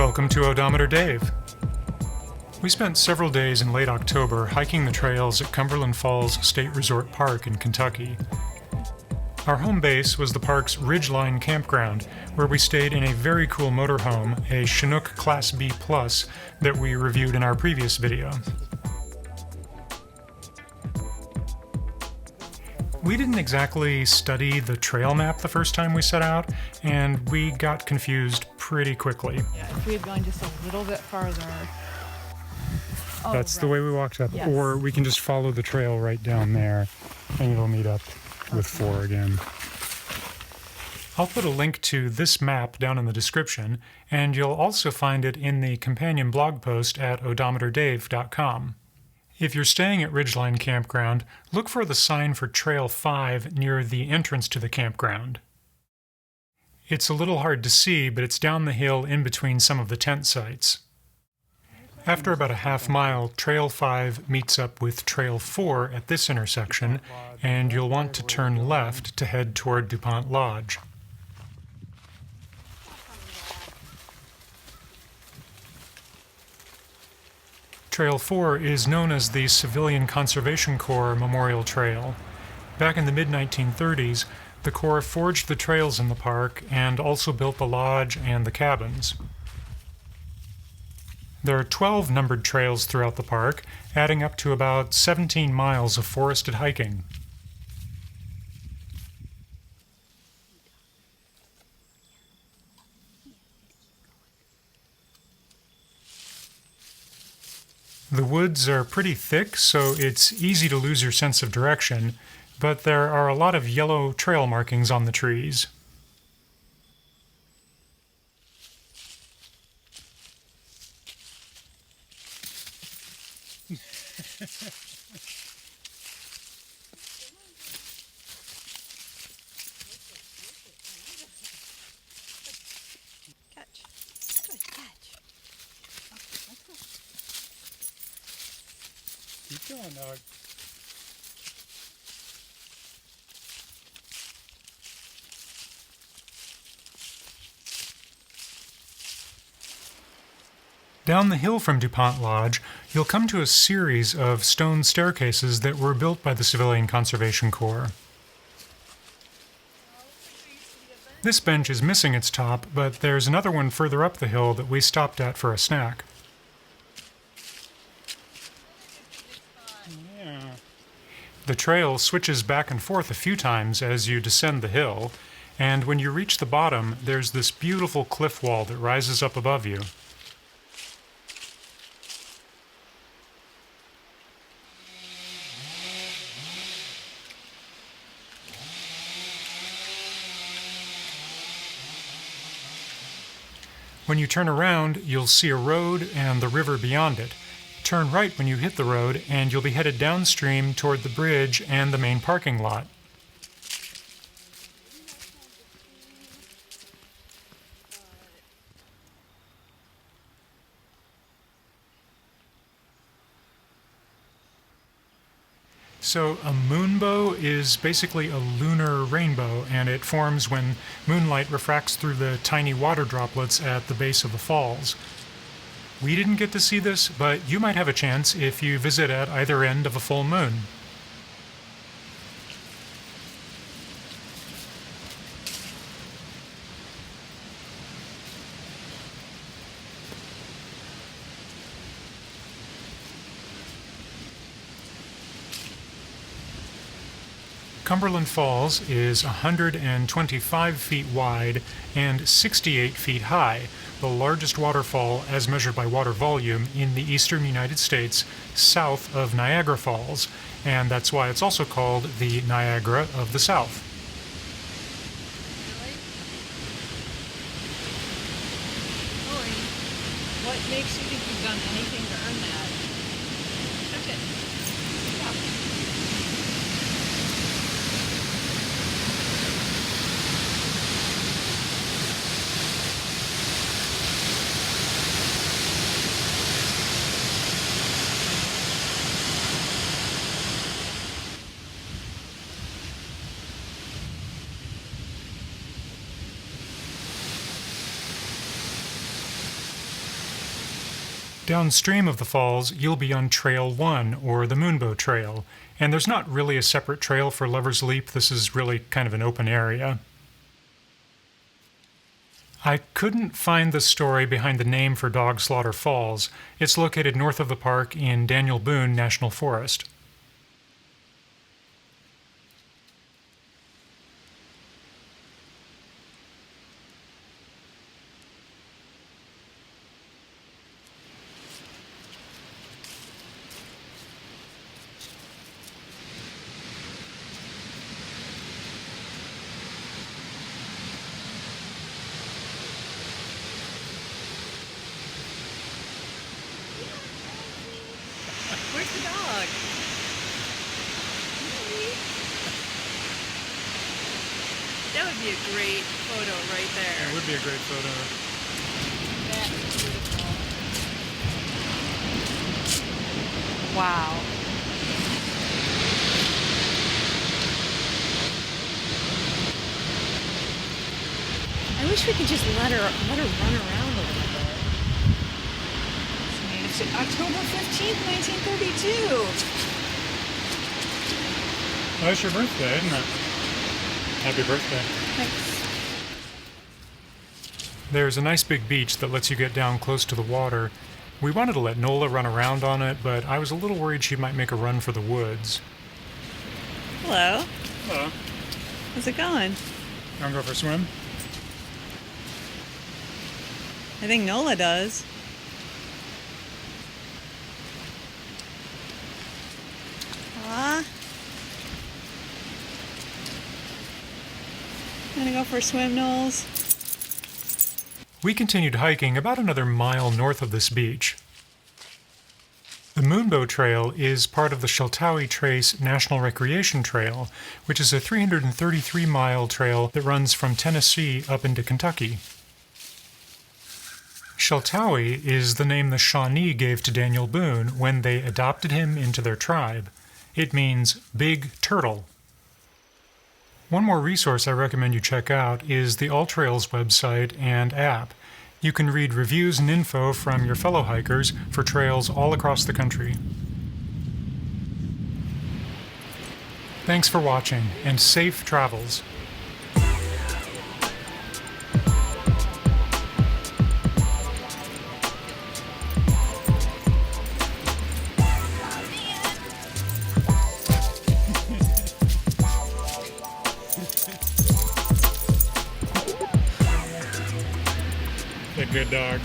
Welcome to Odometer Dave. We spent several days in late October hiking the trails at Cumberland Falls State Resort Park in Kentucky. Our home base was the park's Ridgeline Campground, where we stayed in a very cool motorhome, a Chinook Class B Plus, that we reviewed in our previous video. We didn't exactly study the trail map the first time we set out, and we got confused pretty quickly. Yeah, if we had gone just a little bit farther. That's the way we walked up. Yes. Or we can just follow the trail right down there, and it'll meet up with 4 again. I'll put a link to this map down in the description, and you'll also find it in the companion blog post at odometerdave.com. If you're staying at Ridgeline Campground, look for the sign for Trail 5 near the entrance to the campground. It's a little hard to see, but it's down the hill in between some of the tent sites. After about a half mile, Trail 5 meets up with Trail 4 at this intersection, and you'll want to turn left to head toward DuPont Lodge. Trail 4 is known as the Civilian Conservation Corps Memorial Trail. Back in the mid-1930s, the Corps forged the trails in the park and also built the lodge and the cabins. There are 12 numbered trails throughout the park, adding up to about 17 miles of forested hiking. The woods are pretty thick, so it's easy to lose your sense of direction, but there are a lot of yellow trail markings on the trees. Catch. Good catch. Okay, let's go. Keep going, dog. Down the hill from DuPont Lodge, you'll come to a series of stone staircases that were built by the Civilian Conservation Corps. This bench is missing its top, but there's another one further up the hill that we stopped at for a snack. The trail switches back and forth a few times as you descend the hill, and when you reach the bottom, there's this beautiful cliff wall that rises up above you. When you turn around, you'll see a road and the river beyond it. Turn right when you hit the road, and you'll be headed downstream toward the bridge and the main parking lot. So a moonbow is basically a lunar rainbow, and it forms when moonlight refracts through the tiny water droplets at the base of the falls. We didn't get to see this, but you might have a chance if you visit at either end of a full moon. Cumberland Falls is 125 feet wide and 68 feet high, the largest waterfall as measured by water volume in the eastern United States, south of Niagara Falls, and that's why it's also called the Niagara of the South. Really? What makes you think you've done anything to earn that? Touch it. Yeah. Downstream of the falls, you'll be on Trail 1, or the Moonbow Trail, and there's not really a separate trail for Lover's Leap. This is really kind of an open area. I couldn't find the story behind the name for Dog Slaughter Falls. It's located north of the park in Daniel Boone National Forest. Where's the dog? That would be a great photo right there. It would be a great photo. That's beautiful. Wow. I wish we could just let her run around a little bit. It's October 15th, 1932. Oh, it's your birthday, isn't it? Happy birthday. Thanks. There's a nice big beach that lets you get down close to the water. We wanted to let Nola run around on it, but I was a little worried she might make a run for the woods. Hello. Hello. How's it going? You want to go for a swim? I think Nola does. Ah. Gonna go for a swim, Knowles? We continued hiking about another mile north of this beach. The Moonbow Trail is part of the Sheltowee Trace National Recreation Trail, which is a 333-mile trail that runs from Tennessee up into Kentucky. Sheltowee is the name the Shawnee gave to Daniel Boone when they adopted him into their tribe. It means big turtle. One more resource I recommend you check out is the AllTrails website and app. You can read reviews and info from your fellow hikers for trails all across the country. Thanks for watching, and safe travels. A good dog.